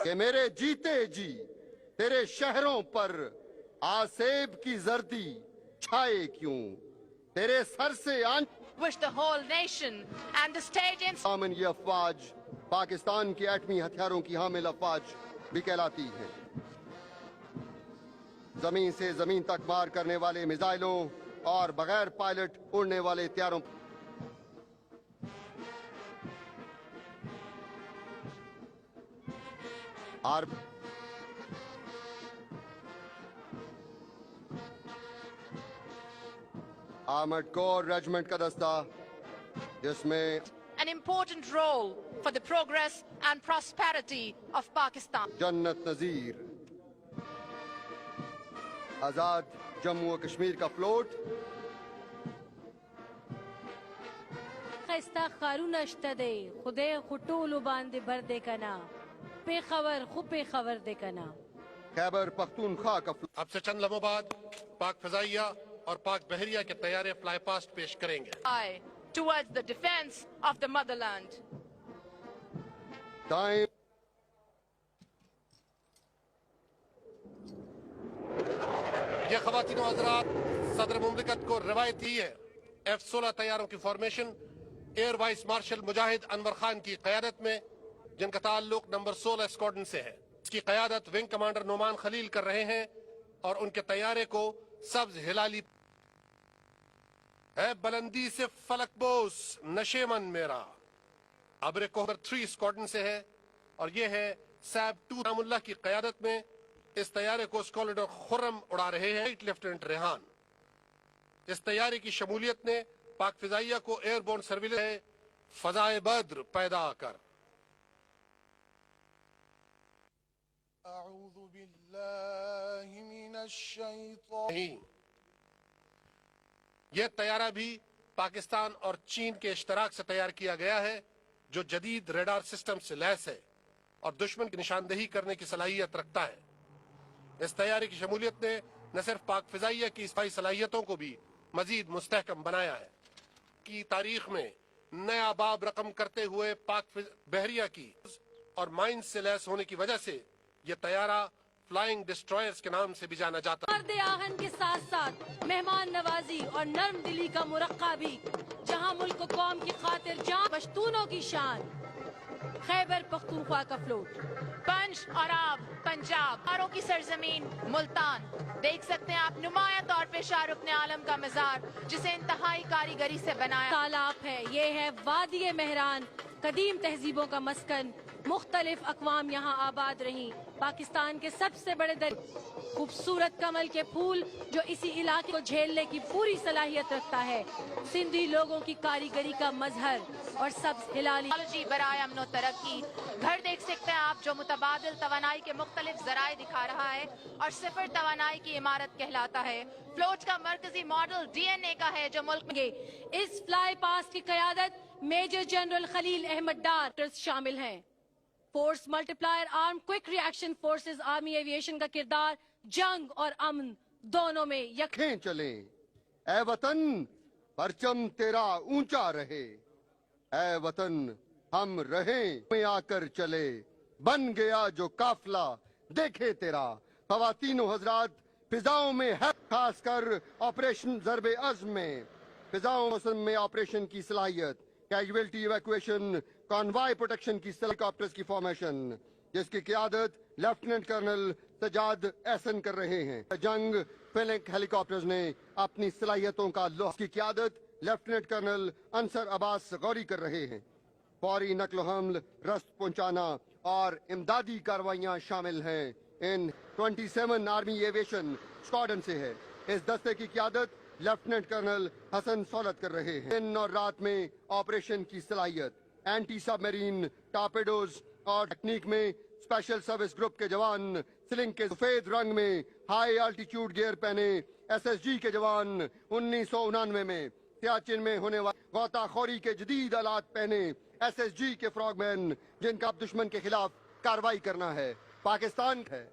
کہ میرے جیتے جی تیرے شہروں پر آسیب کی زردی چھائے کیوں، تیرے سر سے which the whole nation and the state آمن یہ افواج پاکستان کے ایٹمی ہتھیاروں کی حامل افواج بھی کہلاتی ہیں۔ زمین سے زمین تک مار کرنے والے میزائلوں اور بغیر پائلٹ اڑنے والے طیاروں آرمڈ کور ریجمنٹ کا دستہ جس میں an important role for the progress and prosperity of Pakistan. جنت نذیر، آزاد جموں و کشمیر کا فلوٹ، خیستا خارون اشتدے خدے خطول باندے بردے کنا پے خبر خوب پے خبر دے کنا۔ خیبر پختونخوا کا فلوٹ اب سے چند لمحوں بعد پاک فضائیہ اور پاک بحریہ کے طیارے فلائی پاسٹ پیش کریں گے۔ Towards the defense of the motherland. دائیں یہ خواتین و حضرات صدر مملکت کو روایت دی ہے F-16 طیاروں کی فارمیشن ایئر وائس مارشل مجاہد انور خان کی قیادت میں، جن کا تعلق نمبر 16 اسکواڈرن سے ہے۔ اس کی قیادت ونگ کمانڈر نعمان خلیل کر رہے ہیں اور ان کے طیارے کو سبز ہلالی ہے بلندی سے فلک بوس نشے من میرا ابر کوہر 3 اسکواڈرن سے ہے، اور یہ ہے سیب 2 رام اللہ کی قیادت میں۔ اس طیارے کو اسکواڈرن خرم اڑا رہے ہیں لیفٹیننٹ ریحان۔ اس طیارے کی شمولیت نے پاک فضائیہ کو ایئر بورن سرویلنس فضائے بدر پیدا کر۔ اعوذ باللہ من الشیطان۔ یہ طیارہ بھی پاکستان اور چین کے اشتراک سے تیار کیا گیا ہے، جو جدید ریڈار سسٹم سے لیس ہے اور دشمن کی نشاندہی کرنے کی صلاحیت رکھتا ہے۔ اس طیارے کی شمولیت نے نہ صرف پاک فضائیہ کی صفائی صلاحیتوں کو بھی مزید مستحکم بنایا ہے، کی تاریخ میں نیا باب رقم کرتے ہوئے پاک بحریہ کی اور مائنز سے لیس ہونے کی وجہ سے یہ طیارہ فلائنگ ڈسٹرائرز کے نام سے بھی جانا جاتا ہے۔ مرد آہن کے ساتھ ساتھ مہمان نوازی اور نرم دلی کا مرقع بھی، جہاں ملک و قوم کی خاطر جان پشتونوں کی شان۔ خیبر پختونخوا کا فلوٹ، پنج اور آب پنجاب، آروں کی سرزمین ملتان۔ دیکھ سکتے ہیں آپ نمایاں طور پہ شاہ رکن عالم کا مزار، جسے انتہائی کاریگری سے بنایا تالاب ہے۔ یہ ہے وادی مہران، قدیم تہذیبوں کا مسکن، مختلف اقوام یہاں آباد رہیں۔ پاکستان کے سب سے بڑے خوبصورت کمل کے پھول جو اسی علاقے کو جھیلنے کی پوری صلاحیت رکھتا ہے۔ سندھی لوگوں کی کاریگری کا مظہر اور سبز ہلالی ٹیکنالوجی برائے امن و ترقی۔ گھر دیکھ سکتے ہیں آپ جو متبادل توانائی کے مختلف ذرائع دکھا رہا ہے اور صفر توانائی کی عمارت کہلاتا ہے۔ فلوٹ کا مرکزی ماڈل DNA کا ہے جو ملک میں اس فلائی پاس کی قیادت میجر جنرل خلیل احمد ڈار شامل ہیں۔ فورس ملٹی پلائر آرم کوئک ری ایکشن فورسز آرمی ایویشن کا کردار جنگ اور امن دونوں میں یکیں چلیں۔ اے وطن پرچم تیرا اونچا رہے، اے وطن ہم رہیں میں آ کر چلے، بن گیا جو قافلہ دیکھے تیرا۔ خواتین و حضرات، فضاؤں میں ہے خاص کر آپریشن ضرب عزم میں، فضاؤں موسم میں آپریشن کی صلاحیت، کیجویلٹی ایویکویشن، کانوائے پروٹیکشن کی ہیلی کاپٹرز کی فارمیشن، جس کی قیادت لیفٹیننٹ کرنل سجاد احسن کر رہے ہیں۔ جنگ فلنک ہیلی کاپٹرز نے اپنی صلاحیتوں کا لوح کی قیادت لیفٹیننٹ کرنل انصر عباس غوری کر رہے ہیں۔ فوری نقل و حمل، رسد پہنچانا اور امدادی کاروائیاں شامل ہیں۔ ان 27 آرمی ایویشن اسکواڈرن سے ہے۔ اس دستے کی قیادت لیفٹیننٹ کرنل حسن سولت کر رہے ہیں۔ دن اور رات میں آپریشن کی صلاحیت، اینٹی سب میرین ٹارپیڈوز اور ٹیکنیک میں اسپیشل سروس گروپ کے جوان، سلنگ کے سفید رنگ میں ہائی الٹیٹیوڈ گیئر پہنے SSG کے جوان 1999 میں سیاچن میں ہونے والی غوطہ خوری کے جدید آلات پہنے SSG کے فراگ مین، جن کا دشمن کے خلاف کارروائی کرنا ہے۔ پاکستان ہے۔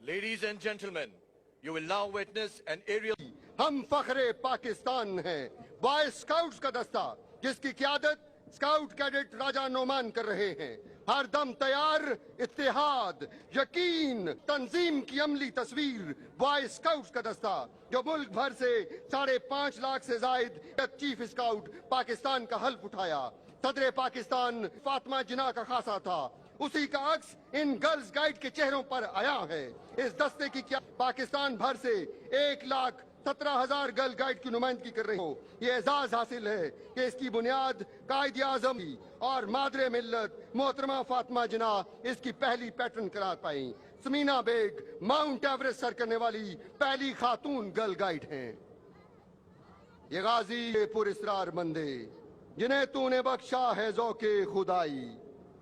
Ladies and gentlemen, you will now witness an aerial ہم فخر پاکستان ہیں، بوائے اسکاؤٹس کا دستہ جس کی قیادت اسکاؤٹ کیڈٹ راجہ نعمان کر رہے ہیں۔ हर दम तैयार, इत्तेहाद, यकीन, तंजीम की अमली तस्वीर, बॉय स्काउट्स का दस्ता जो मुल्क भर से 5.5 लाख से जायद चीफ स्काउट पाकिस्तान का हल्फ उठाया। सदर पाकिस्तान फातिमा जिन्ना का खासा था, उसी का अक्स इन गर्ल्स गाइड के चेहरों पर आया है। इस दस्ते की क्या पाकिस्तान भर से 1,17,000 गर्ल गाइड की नुमाइंदगी कर रही हो। ये एजाज हासिल है कि इसकी बुनियाद कायद आजम और मादरे मिल्लत मोहतरमा फातिमा जिन्ना इसकी पहली पैटर्न करा पाई। समीना बेग माउंट एवरेस्ट सर करने वाली पहली खातून गर्ल गाइड हैं। ये गाजी ये पुरस्रार बंदे जिन्हें तूने बख्शा है ज़ौके खुदाई,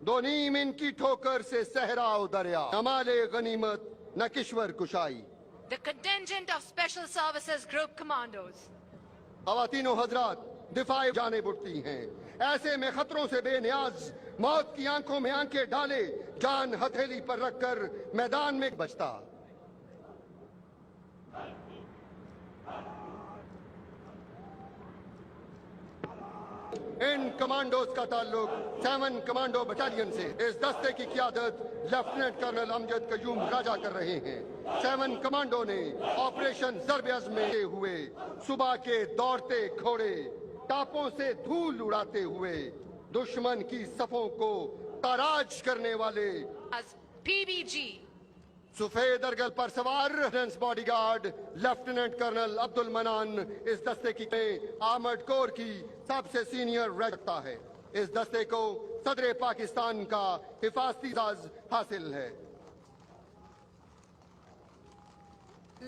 दो नीम इनकी ठोकर से सहरा दरिया, न माले गनीमत न Kishwar कुशाई। The contingent of Special Services Group Commandos. ख़वातीनो हजरात दिफाए जाने बुटती हैं, ऐसे में खतरों से बेनियाज मौत की आंखों में आंखें डाले जान हथेली पर रखकर मैदान में बचता। इन कमांडोज का ताल्लुक 7 कमांडो बटालियन से। इस दस्ते की क़ियादत लेफ्टिनेंट कर्नल अमजद कयूम राजा कर रहे हैं। 7 कमांडो ने ऑपरेशन ज़र्ब-ए-अज़्म में हुए सुबह के दौड़ते घोड़े टापों से धूल उड़ाते हुए दुश्मन की सफों को ताराज करने वाले As PBG. सफेद अरगल पर सवार बॉडीगार्ड लेफ्टिनेंट कर्नल अब्दुल मनान इस दस्ते की आर्मर्ड कोर की सबसे सीनियर रखता है। इस दस्ते को सदर पाकिस्तान का हिफाजती एजाज हासिल है।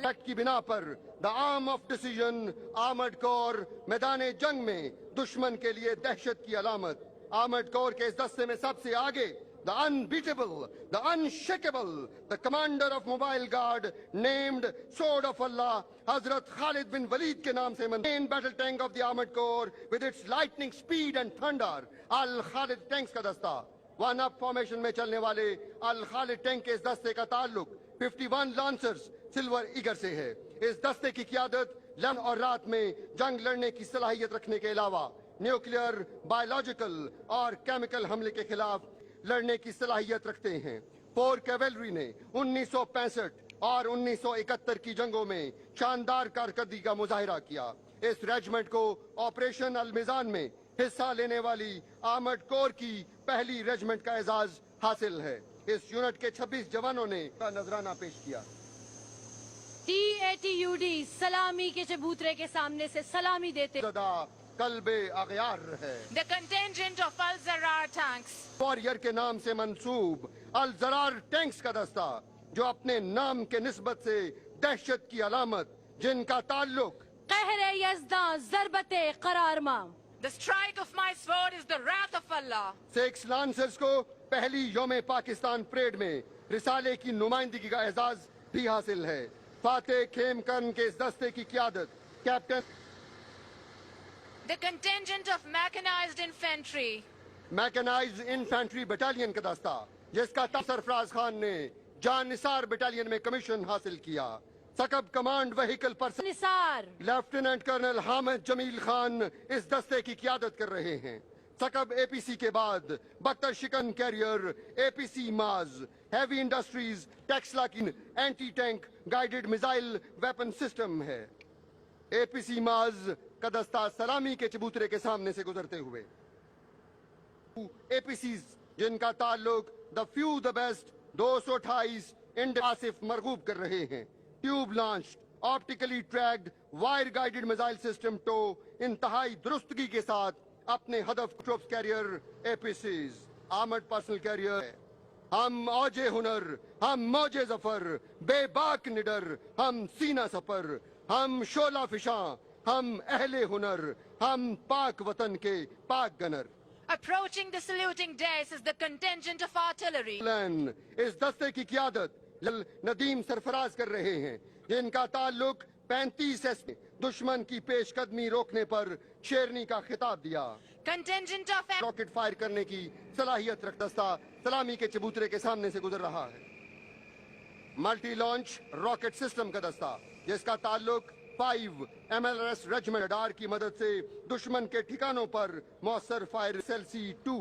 एक्ट की बिना पर the arm of decision armoured corps मैदान जंग में दुश्मन के लिए दहशत की अलामत। आर्मर्ड कोर के इस दस्ते में सबसे आगे the unbeatable, the unshakable, the commander of mobile guard named Sword of Allah, Hazrat Khalid bin Walid के नाम से main battle tank of the armored corps with its lightning speed and thunder, Al Khalid tanks का दस्ता। 1-up formation में चलने वाले Al Khalid tank के इस दस्ते का ताल्लुक 51 lancers सिल्वर ईगर से है। इस दस्ते की क़ियादत लम्ह और रात में जंग लड़ने की सलाहियत रखने के अलावा न्यूक्लियर, बायोलॉजिकल और केमिकल हमले के खिलाफ लड़ने की सलाहियत रखते हैं। 4 कैवेलरी ने 1965 और 1971 की जंगों में शानदार कारकर्दगी का मुजाहिरा किया। इस रेजिमेंट को ऑपरेशन अल-मिज़ान में हिस्सा लेने वाली आर्मर्ड कोर की पहली रेजिमेंट का एजाज हासिल है। इस यूनिट के 26 जवानों ने नजराना पेश किया। TATUD सलामी के चबूतरे के सामने से सलामी देते कल्बे अगयार है। The contingent of Al-Zarar tanks. Warrior के नाम से मंसूब अल-जरार टैंक्स का दस्ता जो अपने नाम के निस्बत से दहशत की अलामत, जिनका ताल्लुक कहरे यज़दां ज़रबते करारमा। The strike of my sword is the wrath of Allah. 6 lancers को पहली यौम पाकिस्तान परेड में रिसाले की नुमाइंदगी का एजाज भी हासिल है। फातेह खेमकर्न के इस दस्ते की क़ियादत captain The contingent of mechanized infantry. Mechanized infantry battalion का दस्ता जिसका सरफराज खान ने जान निसार बटालियन में कमीशन हासिल किया। सकब कमांड व्हीकल पर निसार लेफ्टिनेंट कर्नल हामिद जमील खान इस दस्ते की क़ियादत कर रहे हैं। सकब APC के बाद बख्तर शिकन कैरियर APC माज हैवी इंडस्ट्रीज टेक्सला की anti tank guided missile weapon system है। APC माज का दस्ता सलामी के चबूतरे के सामने से गुजरते हुए APCs जिनका ताल्लुक द फ्यू द बेस्ट 228 इंड आसिफ मरगूब कर रहे हैं। Tube launch optically tracked wire guided missile system तो इंतहाई दुरुस्तगी के साथ अपने हदफ troops carrier APCs armoured personnel carrier. हम औजे हुनर, हम मौजे जफर, बेबाक निडर, हम सीना सफर, हम शोला फिशा, हम अहले हुनर, हम पाक वतन के पाक gunner. Approaching the saluting dais is the contingent of artillery. इस दस्ते की क़ियादत नदीम सरफराज कर रहे हैं जिनका ताल्लुक 35 दुश्मन की पेशकदमी रोकने पर शेरनी का खिताब दिया। Contingent of रॉकेट फायर करने की सलाहियत रख दस्ता सलामी के चबूतरे के सामने से गुजर रहा है। मल्टी लॉन्च रॉकेट सिस्टम का दस्ता जिसका ताल्लुक 5 MLRS रेजिमेंट रडार की मदद से दुश्मन के ठिकानों पर मौसर फायर SLC-2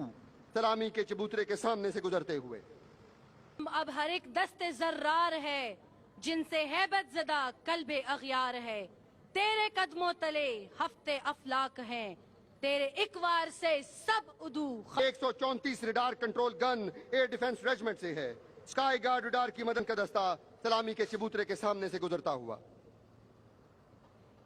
सलामी के चबूतरे के सामने से गुजरते हुए। अब हर एक दस्ते जर्रार है जिनसे हैबत ज़दा कल्बे अग़यार है। तेरे कदमों तले हफ्ते अफलाक हैं, तेरे इकवार से सब उदू 134 radar control gun air defence regiment से है। स्काई गार्ड रडार की मदद का दस्ता सलामी के चबूतरे के सामने से गुजरता हुआ।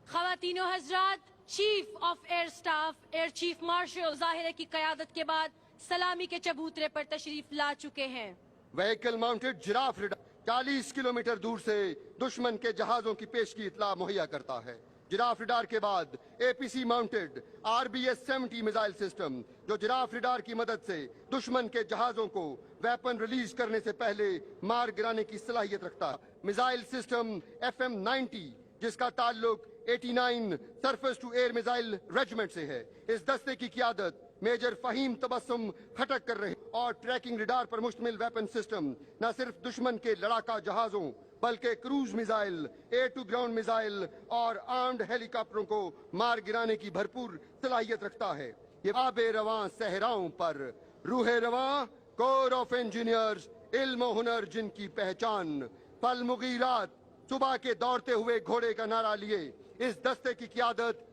ख़वातीनो हज़रात, chief of air staff air chief marshal Zahir की क़यादत के बाद सलामी के चबूतरे पर तशरीफ ला चुके हैं। Vehicle mounted giraffe radar 40 kilometre दूर से दुश्मन के जहाजों की पेश की इतला मुहैया करता है। जिराफ रडार के बाद APC mounted RBS-70 missile system, जो जिराफ रडार की मदद से दुश्मन के जहाजों को वेपन रिलीज करने से पहले मार गिराने की सलाहियत रखता है। मिसाइल सिस्टम FM-90, जिसका ताल्लुक 89 surface to air missile regiment से है। इस दस्ते की क़यादत मेजर फहीम तबस्सुम खटक कर रहे और ट्रैकिंग रडार पर मुश्तमिल वेपन सिस्टम न सिर्फ दुश्मन के लड़ाका जहाजों बल्कि cruise missile, air to ground missile और आर्म्ड हेलीकॉप्टरों को मार गिराने की भरपूर सलाहियत रखता है। ये आबे रवां सहराओं पर रूहे रवां कोर ऑफ इंजीनियर्स, इल्म हुनर जिनकी पहचान, फल मुगीरात सुबह के दौड़ते हुए घोड़े का नारा लिए इस दस्ते की क़यादत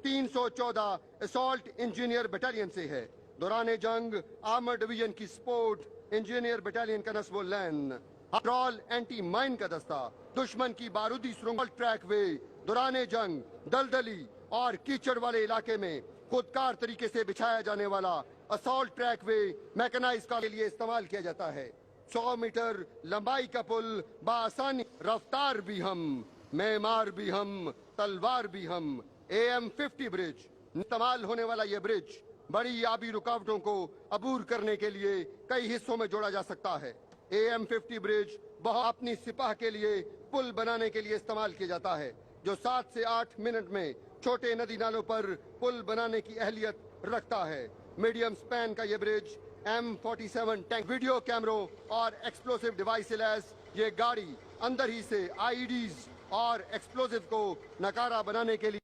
314 असॉल्ट इंजीनियर बटालियन से है। दौरान जंग आर्मर डिवीजन की स्पोर्ट इंजीनियर बटालियन का नस्ब लैन पेट्रोल एंटी माइन का दस्ता, दुश्मन की बारूदी सुरंग ट्रैक वे दौरान जंग दलदली और कीचड़ वाले इलाके में खुदकार तरीके से बिछाया जाने वाला असॉल्ट ट्रैक वे मैकेनाइज के लिए इस्तेमाल किया जाता है। 100 मीटर लंबाई का पुल बासानी, रफ्तार भी हम, मेमार भी हम, तलवार भी हम। AM-50 ब्रिज इस्तेमाल होने वाला यह ब्रिज बड़ी आबी रुकावटों को अबूर करने के लिए कई हिस्सों में जोड़ा जा सकता है। AM-50 ब्रिज बहुत अपनी सिपाह के लिए पुल बनाने के लिए इस्तेमाल किया जाता है, जो 7 से 8 मिनट में छोटे नदी नालों पर पुल बनाने की अहलियत रखता है। मीडियम स्पैन का यह ब्रिज M47 टैंक, वीडियो कैमरों और एक्सप्लोसिव डिवाइस से लैस ये गाड़ी अंदर ही से IEDs और एक्सप्लोसिव को नकारा बनाने के लिए